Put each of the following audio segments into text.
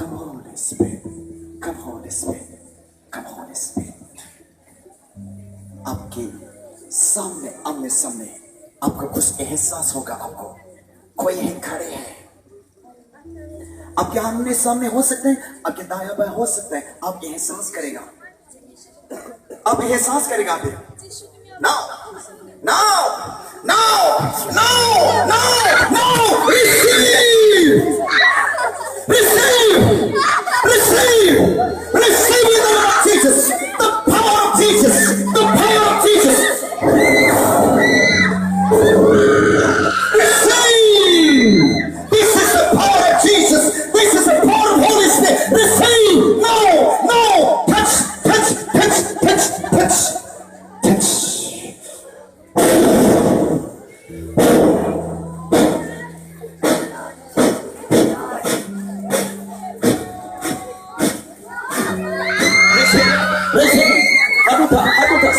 Come Holy Spirit, come Holy Spirit, come Holy Spirit. आपके सामने आमने सामने आपको कुछ एहसास होगा, आपको कोई यहीं खड़े हैं, आपके आमने सामने हो सकते हैं, आपके दाया बाया हो सकते हैं, आप एहसास करेगा, आप एहसास करेगा फिर now receive in the name of Jesus, the power of Jesus, the power of Jesus. Receive. This is the power of Jesus. This is the power of Holy Spirit. Receive. No, touch.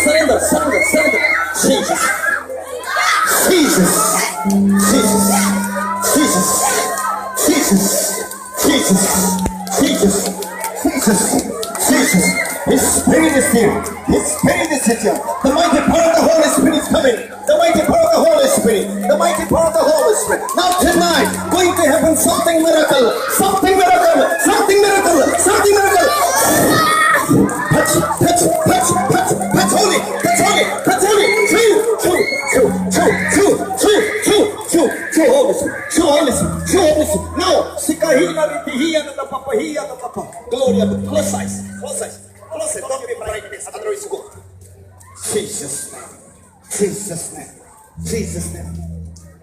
Surrender. Jesus. His Spirit is here. His Spirit is here. The mighty power of the Holy Spirit is coming. The mighty power of the Holy Spirit. The mighty power of the Holy Spirit. Now tonight, going to happen something miracle. Something miracle. Touch holy. True Holy Spirit. No. Gloria. Close eyes. Don't be brightness. Otherwise go. Jesus' name.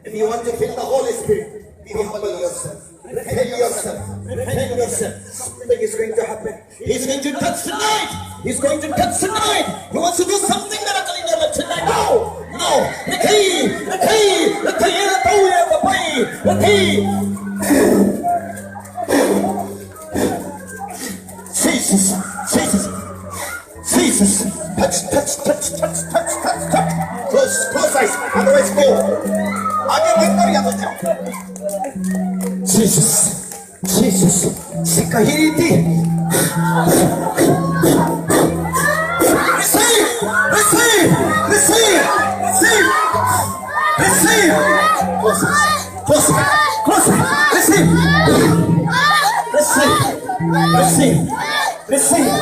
If you want to feel the Holy Spirit, be humble yourself. Repent yourself. Something is going to happen. He's going to touch tonight. He wants to do something miracle in your life tonight. No. The key. Jesus. Touch. Close eyes. Otherwise go. आगे मत कर या तो जाओ. Jesus. Sikahiriti. Receive. Close. Receive.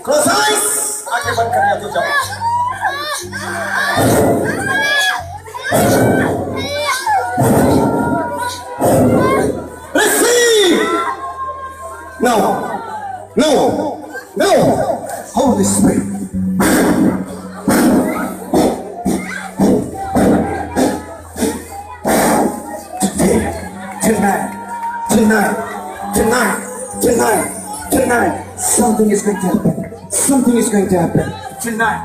Close eyes. आगे बंद कर या तो जाओ. Receive. No. Holy Spirit. Tonight, something is going to happen. Tonight.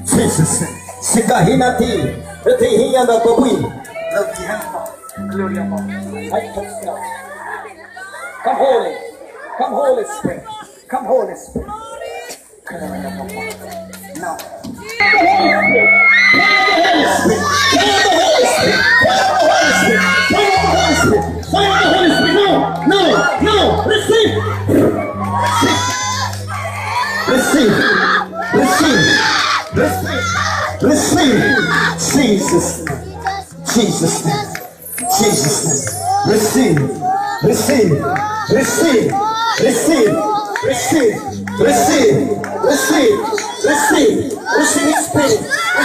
Jesus. Sikahinati. Retihiya na babuy. Gloria mo. Come Holy Spirit. Now. No. Receive. Jesus' name. Receive. Receive His Spirit.